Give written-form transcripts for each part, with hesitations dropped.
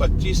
25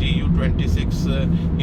GU26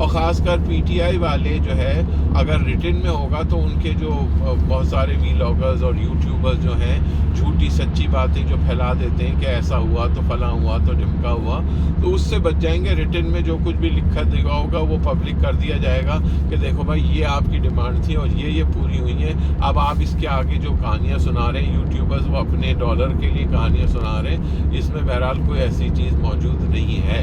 اور خاص کر پی ٹی آئی والے جو ہے اگر ریٹن میں ہوگا تو ان کے جو بہت سارے ویلاگرز اور یوٹیوبرز جو ہیں جھوٹی سچی باتیں جو پھیلا دیتے ہیں کہ ایسا ہوا تو فلاں ہوا تو ڈھمکا ہوا، تو اس سے بچ جائیں گے۔ ریٹن میں جو کچھ بھی لکھا دیا ہوگا وہ پبلک کر دیا جائے گا کہ دیکھو بھائی یہ آپ کی ڈیمانڈ تھی اور یہ پوری ہوئی ہیں، اب آپ اس کے آگے جو کہانیاں سنا رہے ہیں یوٹیوبرز وہ اپنے ڈالر کے لیے کہانیاں سنا رہے ہیں، اس میں بہرحال کوئی ایسی چیز موجود نہیں ہے۔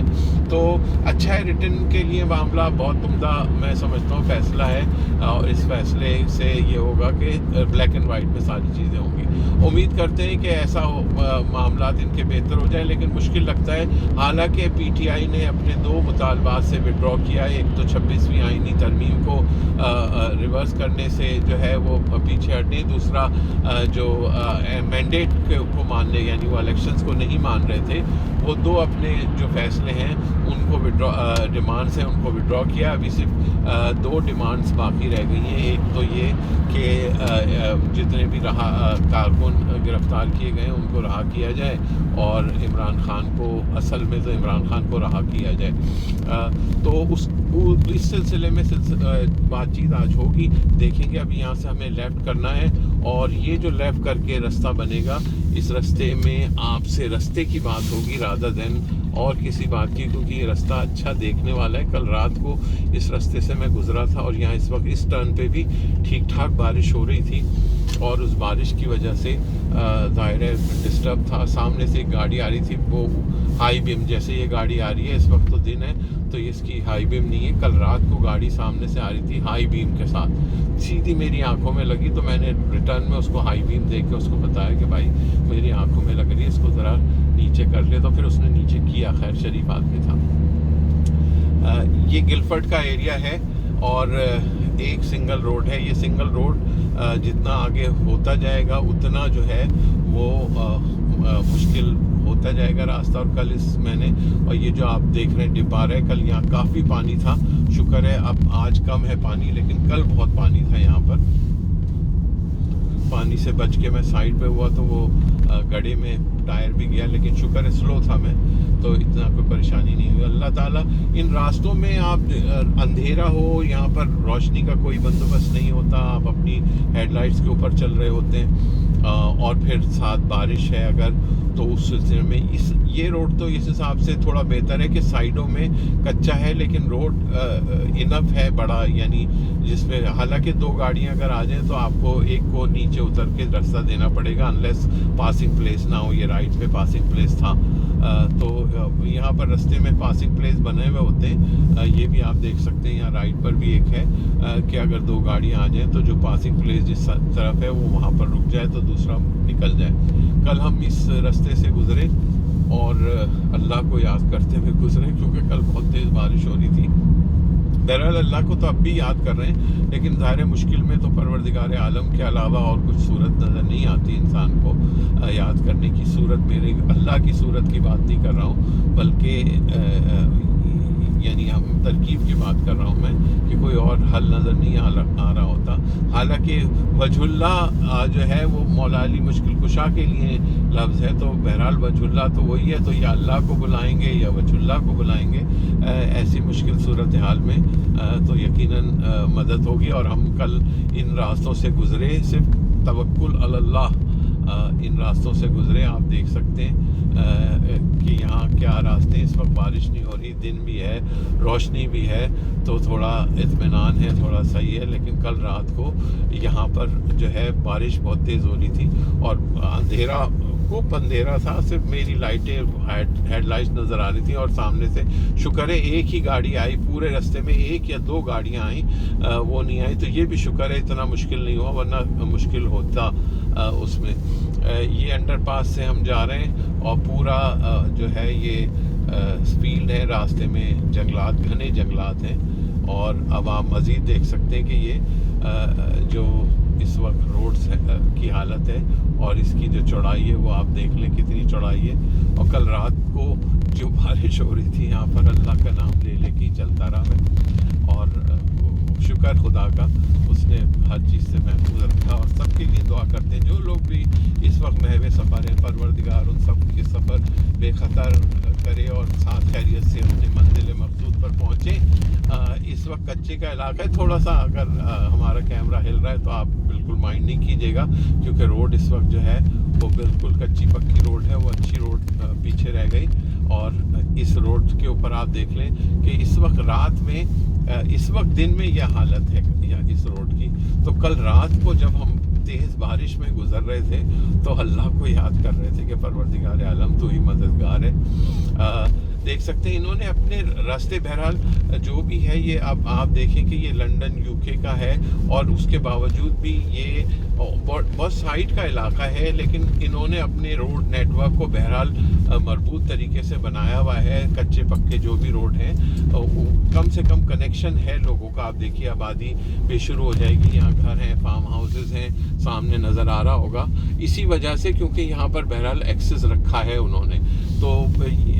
تو اچھا ہے، ریٹن کے لیے معاملہ بہت عمدہ میں سمجھتا ہوں فیصلہ ہے، اور اس فیصلے سے یہ ہوگا کہ بلیک اینڈ وائٹ میں ساری چیزیں ہوں گی۔ امید کرتے ہیں کہ ایسا معاملات ان کے بہتر ہو جائے، لیکن مشکل لگتا ہے۔ حالانکہ پی ٹی آئی نے اپنے 2 مطالبات سے وڈرا کیا ہے، ایک تو 26ویں آئینی ترمیم کو ریورس کرنے سے جو ہے وہ پیچھے ہٹنے، دوسرا جو مینڈیٹ کو ماننے، یعنی وہ الیکشنز کو نہیں مان رہے تھے، وہ 2 اپنے جو فیصلے ہیں ان کو ڈیمانڈس ہیں ان کو وڈرا کیا۔ ابھی صرف 2 ڈیمانڈس باقی رہ گئی ہیں۔ ایک تو یہ کہ جتنے بھی کارکن گرفتار کیے گئے ہیں ان کو رہا کیا جائے، اور عمران خان کو، اصل میں تو عمران خان کو رہا کیا جائے۔ تو اس سلسلے میں بات چیت آج ہوگی، دیکھیں گے۔ ابھی یہاں سے ہمیں لیفٹ کرنا ہے، اور یہ جو لیفٹ کر کے رستہ بنے گا، اس رستے میں آپ سے رستے کی بات ہوگی رادر دین اور کسی بات کی، کیونکہ یہ رستہ اچھا دیکھنے والا ہے۔ کل رات کو اس رستے سے میں گزرا تھا، اور یہاں اس وقت اس ٹرن پہ بھی ٹھیک ٹھاک بارش ہو رہی تھی، اور اس بارش کی وجہ سے ظاہر ہے ڈسٹرب تھا۔ سامنے سے ایک گاڑی آ رہی تھی، وہ ہائی بیم، جیسے یہ گاڑی آ رہی ہے اس وقت تو دن ہے تو اس کی ہائی بیم نہیں ہے، کل رات کو گاڑی سامنے سے آ رہی تھی ہائی بیم کے ساتھ، سیدھی میری آنکھوں میں لگی، تو میں نے ریٹرن میں اس کو ہائی بیم دیکھ کے اس کو بتایا کہ بھائی میری آنکھوں میں لگ رہی ہے، اس کو ذرا نیچے کر لے، تو پھر اس نے نیچے کیا، خیر شریف آدمی تھا۔ یہ گلفرڈ کا ایریا ہے، اور ایک سنگل روڈ ہے۔ یہ سنگل روڈ جتنا آگے ہوتا جائے گا اتنا جو ہے وہ مشکل ہوتا جائے گا راستہ۔ اور کل میں نے، اور یہ جو آپ دیکھ رہے ہیں ڈپ آ رہا ہے، کل یہاں کافی پانی تھا، شکر ہے اب آج کم ہے پانی، لیکن کل بہت پانی تھا یہاں پر۔ پانی سے بچ کے میں سائڈ پہ ہوا تو وہ گڑھے میں ٹائر بھی گیا، لیکن شکر ہے سلو تھا میں، تو اتنا کوئی پریشانی نہیں ہوئی۔ اللہ تعالیٰ ان راستوں میں، آپ اندھیرا ہو، یہاں پر روشنی کا کوئی بندوبست نہیں ہوتا، آپ اپنی ہیڈ لائٹس کے اوپر چل رہے ہوتے ہیں، اور پھر ساتھ بارش ہے اگر، تو اس سلسلے میں یہ روڈ تو اس حساب سے تھوڑا بہتر ہے کہ سائڈوں میں کچا ہے، لیکن روڈ انف ہے بڑا، یعنی جس میں حالانکہ 2 گاڑیاں اگر آ جائیں تو آپ کو ایک کو نیچے اتر کے راستہ دینا پڑے گا، انلیس پاسنگ پلیس نہ ہو۔ یہ رائٹ پہ پاسنگ پلیس تھا، تو یہاں پر رستے میں پاسنگ پلیس بنے ہوئے ہوتے ہیں، یہ بھی آپ دیکھ سکتے ہیں۔ یہاں رائٹ پر بھی ایک ہے کہ اگر 2 گاڑیاں آ جائیں تو جو پاسنگ پلیس جس طرف ہے وہ وہاں پر رک جائے تو دوسرا نکل جائے۔ کل ہم اس رستے سے گزرے اور اللہ کو یاد کرتے ہوئے گزرے، کیونکہ کل بہت تیز بارش ہو رہی تھی۔ بہرحال اللہ کو تو اب بھی یاد کر رہے ہیں، لیکن ظاہر مشکل میں تو پروردگار عالم کے علاوہ اور کچھ صورت نظر نہیں آتی انسان کو یاد کرنے کی صورت۔ میرے اللہ کی صورت کی بات نہیں کر رہا ہوں، بلکہ یعنی ہم ترکیب کی بات کر رہا ہوں میں، کہ کوئی اور حل نظر نہیں آ رہا ہوتا۔ حالانکہ وجہ اللہ جو ہے وہ مولا علی مشکل کشا کے لیے لفظ ہے، تو بہرحال وجہ اللہ تو وہی ہے، تو یا اللہ کو بلائیں گے یا وجہ اللہ کو بلائیں گے ایسی مشکل صورتحال میں، تو یقیناً مدد ہوگی۔ اور ہم کل ان راستوں سے گزرے، صرف توکل علی اللہ ان راستوں سے گزرے۔ آپ دیکھ سکتے ہیں کہ یہاں کیا راستے، اس وقت بارش نہیں ہو رہی، دن بھی ہے، روشنی بھی ہے، تو تھوڑا اطمینان ہے، تھوڑا صحیح ہے۔ لیکن کل رات کو یہاں پر جو ہے بارش بہت تیز ہو رہی تھی، اور اندھیرا خوب اندھیرا تھا، صرف میری لائٹیں ہیڈ لائٹس نظر آ رہی تھیں، اور سامنے سے شکر ہے ایک ہی گاڑی آئی پورے راستے میں، 1 یا 2 گاڑیاں آئیں، وہ نہیں آئی، تو یہ بھی شکر ہے اتنا مشکل نہیں ہوا، ورنہ مشکل ہوتا اس میں۔ یہ انڈر پاس سے ہم جا رہے ہیں، اور پورا جو ہے یہ فیلڈ ہے، راستے میں جنگلات، گھنے جنگلات ہیں، اور اب آپ مزید دیکھ سکتے ہیں کہ یہ جو اس وقت روڈز کی حالت ہے اور اس کی جو چوڑائی ہے وہ آپ دیکھ لیں کتنی چوڑائی ہے۔ اور کل رات کو جو بارش ہو رہی تھی یہاں پر، اللہ کا نام لے لے کے ہی چلتا رہا میں، اور شکر خدا کا اس نے ہر چیز سے محفوظ رکھا۔ اور سب کے لیے دعا کرتے ہیں جو لوگ بھی اس وقت محو سفر ہیں، پروردگار ان سب کے سفر بے خطر کرے اور ساتھ خیریت سے اپنی منزل مقصود پر پہنچیں۔ اس وقت کچے کا علاقہ ہے، تھوڑا سا اگر ہمارا کیمرہ ہل رہا ہے تو آپ بالکل مائنڈ نہیں کیجیے گا، کیونکہ روڈ اس وقت جو ہے وہ بالکل کچی پکی روڈ ہے، وہ اچھی روڈ پیچھے رہ گئی۔ اور اس روڈ کے اوپر آپ دیکھ لیں کہ اس وقت رات میں، اس وقت دن میں یہ حالت ہے اس روڈ کی، تو کل رات کو جب ہم تیز بارش میں گزر رہے تھے تو اللہ کو یاد کر رہے تھے کہ پروردگار عالم تو ہی مددگار ہے۔ دیکھ سکتے ہیں انہوں نے اپنے راستے، بہرحال جو بھی ہے یہ اب آپ دیکھیں کہ یہ لنڈن UK کا ہے، اور اس کے باوجود بھی یہ بہت سائٹ کا علاقہ ہے، لیکن انہوں نے اپنے روڈ نیٹ ورک کو بہرحال مربوط طریقے سے بنایا ہوا ہے۔ کچے پکے جو بھی روڈ ہیں کم سے کم کنیکشن ہے لوگوں کا۔ آپ دیکھیے آبادی بھی شروع ہو جائے گی، یہاں گھر ہیں، فارم ہاؤسز ہیں، سامنے نظر آ رہا ہوگا، اسی وجہ سے کیونکہ یہاں پر بہرحال ایکسس رکھا ہے انہوں نے، تو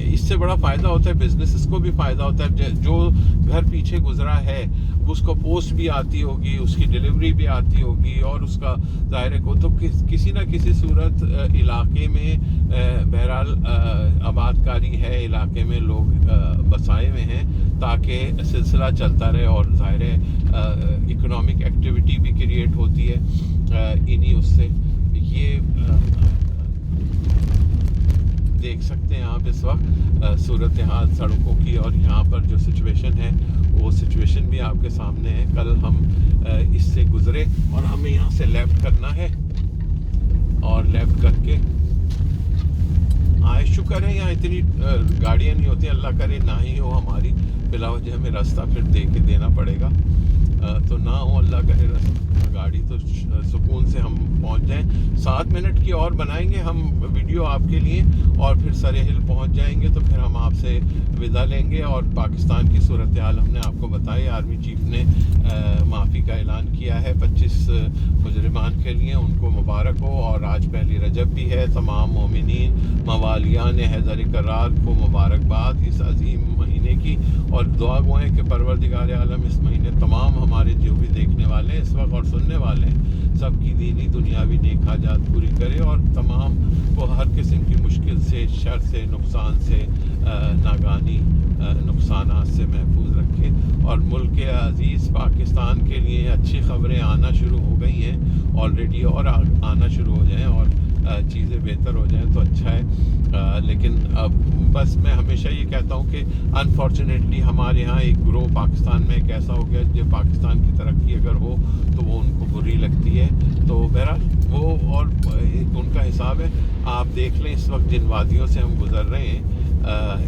اس سے بڑا فائدہ ہوتا ہے، بزنسز کو بھی فائدہ ہوتا ہے۔ جو گھر پیچھے گزرا ہے اس کو پوسٹ بھی آتی ہوگی، اس کی ڈیلیوری بھی آتی ہوگی، اور اس کا ظاہر کو تو کسی نہ کسی صورت علاقے میں بہرحال آباد کاری ہے، علاقے میں لوگ بسائے ہوئے ہیں تاکہ سلسلہ چلتا رہے، اور ظاہر ہے اکنامک ایکٹیویٹی بھی کریٹ ہوتی ہے انہی اس سے۔ یہ دیکھ سکتے ہیں آپ اس وقت صورتحال سڑکوں کی، اور یہاں پر جو سچویشن ہے وہ سچویشن بھی آپ کے سامنے ہے۔ کل ہم اس سے گزرے اور ہمیں یہاں سے لیفٹ کرنا ہے، اور لیفٹ کر کے شکر ہے یہاں اتنی گاڑیاں نہیں ہوتی، اللہ کرے نہ ہی ہو ہماری، بلا وجہ ہمیں راستہ پھر دیکھ کے دینا پڑے گا، تو نہ ہو اللہ کرے گاڑی، تو سکون سے ہم پہنچ جائیں۔ 7 منٹ کی اور بنائیں گے ہم ویڈیو آپ کے لیے، اور پھر سرے ہل پہنچ جائیں گے، تو پھر ہم آپ سے ودا لیں گے۔ اور پاکستان کی صورتحال ہم نے آپ کو بتائی، آرمی چیف نے معافی کا اعلان کیا ہے 25 مجرمان کے لیے، ان کو مبارک ہو، اور آج پہلی رجب بھی ہے، تمام مومنین موالیان حیدر کرار کو مبارکباد اس عظیم مہینے کی، اور دعا گو ہے کہ پروردگار عالم اس مہینے تمام ہمارے جو بھی دیکھنے والے ہیں اس وقت اور سننے والے ہیں سب کی دینی دنیاوی نیک حاجات پوری کرے، اور تمام کو ہر قسم کی مشکل سے، شر سے، نقصان سے، ناگہانی نقصانات سے محفوظ رکھے، اور ملک عزیز پاکستان کے لیے اچھی خبریں آنا شروع ہو گئی ہیں آلریڈی، اور آنا شروع ہو جائیں، اور چیزیں بہتر ہو جائیں تو اچھا ہے۔ لیکن اب بس میں ہمیشہ یہ کہتا ہوں کہ انفارچونیٹلی ہمارے ہاں ایک گروہ پاکستان میں ایک ایسا ہو گیا جو پاکستان کی ترقی اگر ہو تو وہ ان کو بری لگتی ہے، تو بہرحال وہ اور ان کا حساب ہے۔ آپ دیکھ لیں اس وقت جن وادیوں سے ہم گزر رہے ہیں،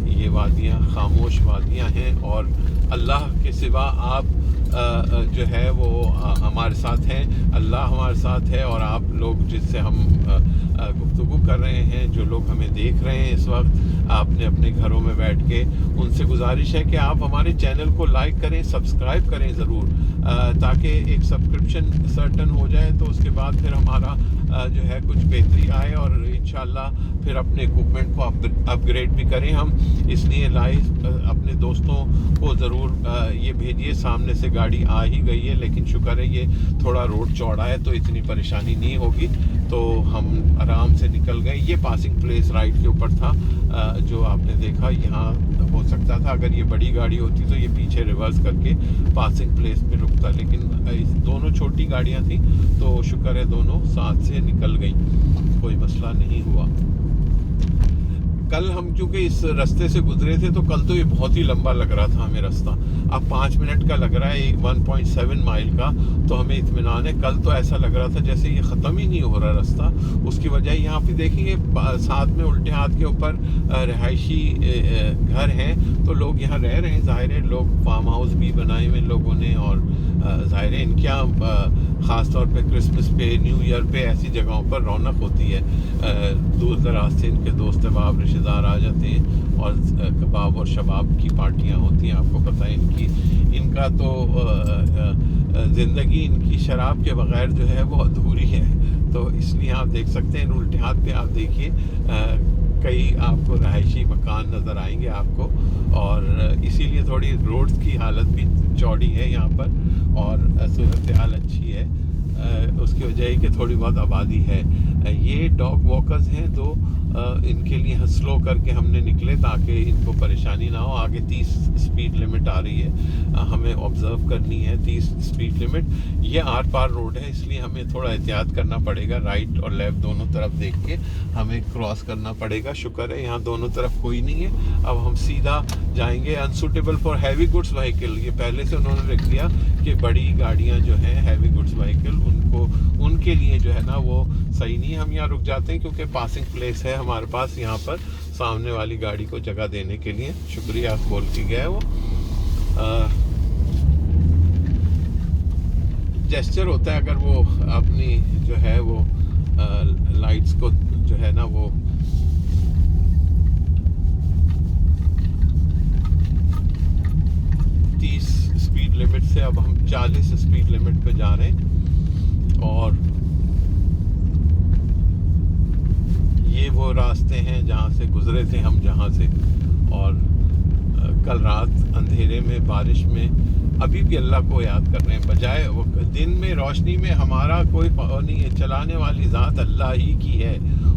یہ وادیاں خاموش وادیاں ہیں، اور اللہ کے سوا آپ جو ہے وہ ہمارے ساتھ ہیں، اللہ ہمارے ساتھ ہے، اور آپ لوگ جس سے ہم گفتگو کر رہے ہیں، جو لوگ ہمیں دیکھ رہے ہیں اس وقت آپ نے اپنے گھروں میں بیٹھ کے، ان سے گزارش ہے کہ آپ ہمارے چینل کو لائک کریں، سبسکرائب کریں ضرور، تاکہ ایک سبسکرپشن سرٹن ہو جائے، تو اس کے بعد پھر ہمارا جو ہے کچھ بہتری آئے، اور انشاءاللہ پھر اپنے ایکوپمنٹ کو اپ گریڈ بھی کریں ہم۔ اس لیے لائیو اپنے دوستوں کو ضرور یہ بھیجیے۔ سامنے سے گاڑی آ ہی گئی ہے، لیکن شکر ہے یہ تھوڑا روڈ چوڑا ہے تو اتنی پریشانی نہیں ہوگی، تو ہم آرام سے نکل گئے۔ یہ پاسنگ پلیس رائٹ کے اوپر تھا جو آپ نے دیکھا، یہاں ہو سکتا تھا اگر یہ بڑی گاڑی ہوتی تو یہ پیچھے ریورس کر کے پاسنگ پلیس پہ رکتا، لیکن دونوں چھوٹی گاڑیاں تھیں تو شکر ہے دونوں ساتھ سے نکل گئیں، کوئی مسئلہ نہیں ہوا۔ کل ہم کیونکہ اس راستے سے گزرے تھے تو کل تو یہ بہت ہی لمبا لگ رہا تھا ہمیں راستہ، اب 5 منٹ کا لگ رہا ہے 1.7 مائل کا، تو ہمیں اطمینان ہے۔ کل تو ایسا لگ رہا تھا جیسے یہ ختم ہی نہیں ہو رہا راستہ۔ اس کی وجہ یہاں پہ دیکھیں گے ساتھ میں الٹے ہاتھ کے اوپر رہائشی گھر ہیں، تو لوگ یہاں رہ رہے ہیں، ظاہر ہے لوگ فارم ہاؤس بھی بنائے ہوئے لوگوں نے، اور ظاہر ہے ان کے یہاں خاص طور پہ کرسمس پہ، نیو ایئر پہ ایسی جگہوں پر رونق ہوتی ہے، دور دراز سے ان کے دوست احباب رشتہ دار آ جاتے ہیں، اور کباب اور شباب کی پارٹیاں ہوتی ہیں۔ آپ کو پتہ ہے ان کا تو زندگی ان کی شراب کے بغیر جو ہے وہ ادھوری ہے، تو اس لیے آپ دیکھ سکتے ہیں الٹے ہاتھ پہ آپ دیکھیے کئی آپ کو رہائشی مکان نظر آئیں گے آپ کو، اور اسی لیے تھوڑی روڈ کی حالت بھی چوڑی ہے یہاں پر، اور صورتحال اچھی ہے، اس کی وجہ ہے کہ تھوڑی بہت آبادی ہے۔ یہ ڈاگ واکرز ہیں تو ان کے لیے سلو کر کے ہم نے نکلے تاکہ ان کو پریشانی نہ ہو. آگے 30 سپیڈ لمٹ آ رہی ہے, ہمیں آبزرو کرنی ہے 30 سپیڈ لمٹ. یہ آر پار روڈ ہے, اس لیے ہمیں تھوڑا احتیاط کرنا پڑے گا, رائٹ اور لیفٹ دونوں طرف دیکھ کے ہمیں کراس کرنا پڑے گا. شکر ہے یہاں دونوں طرف کوئی نہیں ہے. اب ہم سیدھا جائیں گے. Unsuitable for heavy goods vehicle, یہ پہلے سے انہوں نے لکھ دیا کہ بڑی گاڑیاں جو ہیں ہیوی گڈس وہیکل ان کے لیے جو ہے نا وہ صحیح نہیں. ہم یہاں رک جاتے ہیں کیونکہ پاسنگ پلیس ہے ہمارے پاس یہاں پر سامنے والی گاڑی کو جگہ دینے کے لیے. شکریہ بول کے گیا ہے وہ. جیسچر ہوتا ہے اگر وہ اپنی جو ہے وہ لائٹس کو جو ہے نا وہ سپیڈ لمٹ سے اب ہم 40 سپیڈ لمٹ پہ جا رہے ہیں. اور یہ وہ راستے ہیں جہاں سے گزرے تھے ہم, جہاں سے. اور کل رات اندھیرے میں بارش میں ابھی بھی اللہ کو یاد کر رہے ہیں. بجائے دن میں روشنی میں ہمارا کوئی نہیں ہے, چلانے والی ذات اللہ ہی کی ہے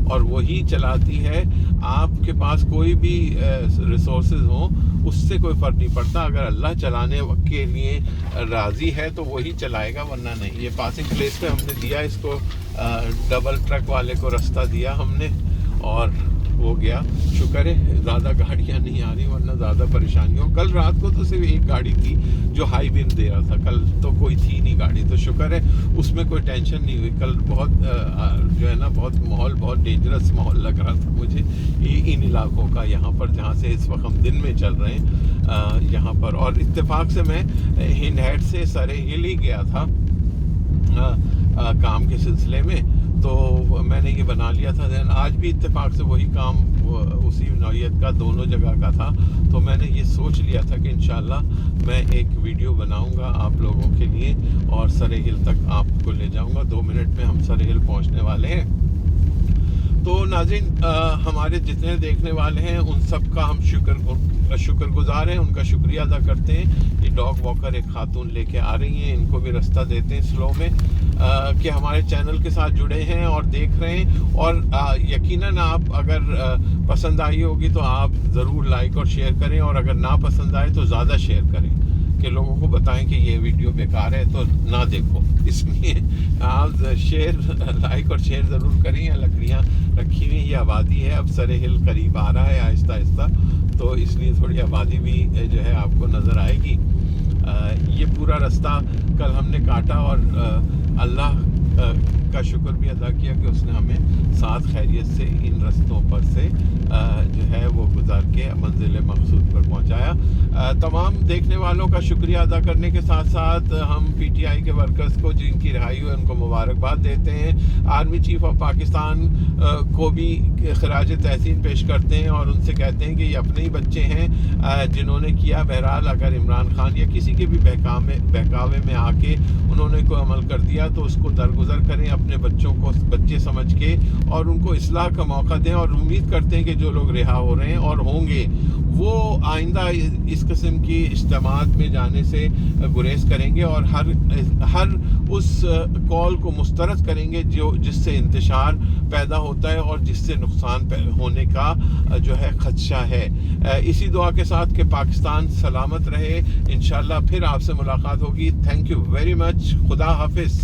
اور وہی چلاتی ہے. آپ کے پاس کوئی بھی ریسورسز ہوں اس سے کوئی فرق نہیں پڑتا. اگر اللہ چلانے کے لیے راضی ہے تو وہی چلائے گا, ورنہ نہیں. یہ پاسنگ پلیس پہ ہم نے دیا اس کو, ڈبل ٹرک والے کو رستہ دیا ہم نے اور ہو گیا. شکر ہے زیادہ گاڑیاں نہیں آ رہی ورنہ زیادہ پریشانی ہو. کل رات کو تو صرف ایک گاڑی تھی جو ہائی بیم دے رہا تھا, کل تو کوئی تھی نہیں گاڑی, تو شکر ہے اس میں کوئی ٹینشن نہیں ہوئی. کل بہت جو ہے نا بہت ماحول بہت ڈینجرس ماحول لگ رہا تھا مجھے ان علاقوں کا, یہاں پر جہاں سے اس وقت ہم دن میں چل رہے ہیں یہاں پر. اور اتفاق سے میں ہند ہیڈ سے سرے ہل ہی گیا تھا کام کے سلسلے میں, تو میں نے یہ بنا لیا تھا ذہن. آج بھی اتفاق سے وہی کام اسی نوعیت کا دونوں جگہ کا تھا, تو میں نے یہ سوچ لیا تھا کہ انشاءاللہ میں ایک ویڈیو بناؤں گا آپ لوگوں کے لیے اور سرے ہل تک آپ کو لے جاؤں گا. 2 منٹ میں ہم سرے ہل پہنچنے والے ہیں. تو ناظرین, ہمارے جتنے دیکھنے والے ہیں ان سب کا ہم شکر گزار ہیں, ان کا شکریہ ادا کرتے ہیں. یہ ڈاگ واکر ایک خاتون لے کے آ رہی ہیں, ان کو بھی رستہ دیتے ہیں سلو میں, کہ ہمارے چینل کے ساتھ جڑے ہیں اور دیکھ رہے ہیں. اور یقیناً آپ اگر پسند آئی ہوگی تو آپ ضرور لائک اور شیئر کریں, اور اگر نہ پسند آئے تو زیادہ شیئر کریں کہ لوگوں کو بتائیں کہ یہ ویڈیو بیکار ہے تو نہ دیکھو. اس لیے آپ لائک اور شیئر ضرور کریں. لکڑیاں رکھی ہوئی, یہ آبادی ہے, اب سرے ہل قریب آ رہا ہے آہستہ آہستہ, تو اس لیے تھوڑی آبادی بھی جو ہے آپ کو نظر آئے گی. یہ پورا رستہ کل ہم نے کاٹا اور اللہ کا شکر بھی ادا کیا کہ اس نے ہمیں ساتھ خیریت سے ان رستوں پر سے جو ہے وہ گزار کے منزل مقصود پر پہنچایا. تمام دیکھنے والوں کا شکریہ ادا کرنے کے ساتھ ساتھ ہم پی ٹی آئی کے ورکرز کو جن کی رہائی ہوئی ان کو مبارکباد دیتے ہیں. آرمی چیف آف پاکستان کو بھی خراج تحسین پیش کرتے ہیں اور ان سے کہتے ہیں کہ یہ اپنے ہی بچے ہیں جنہوں نے کیا. بہرحال اگر عمران خان یا کسی کے بھی بہکاوے میں آ کے انہوں نے کوئی عمل کر دیا تو اس کو درگزر کریں, اپنے بچوں کو بچے سمجھ کے, اور ان کو اصلاح کا موقع دیں. اور امید کرتے ہیں کہ جو لوگ رہا ہو رہے ہیں اور ہوں گے وہ آئندہ اس قسم کی اجتماعات میں جانے سے گریز کریں گے اور ہر اس کال کو مسترد کریں گے جس سے انتشار پیدا ہوتا ہے اور جس سے نقصان ہونے کا جو ہے خدشہ ہے. اسی دعا کے ساتھ کہ پاکستان سلامت رہے. انشاءاللہ پھر آپ سے ملاقات ہوگی. Thank you very much. خدا حافظ.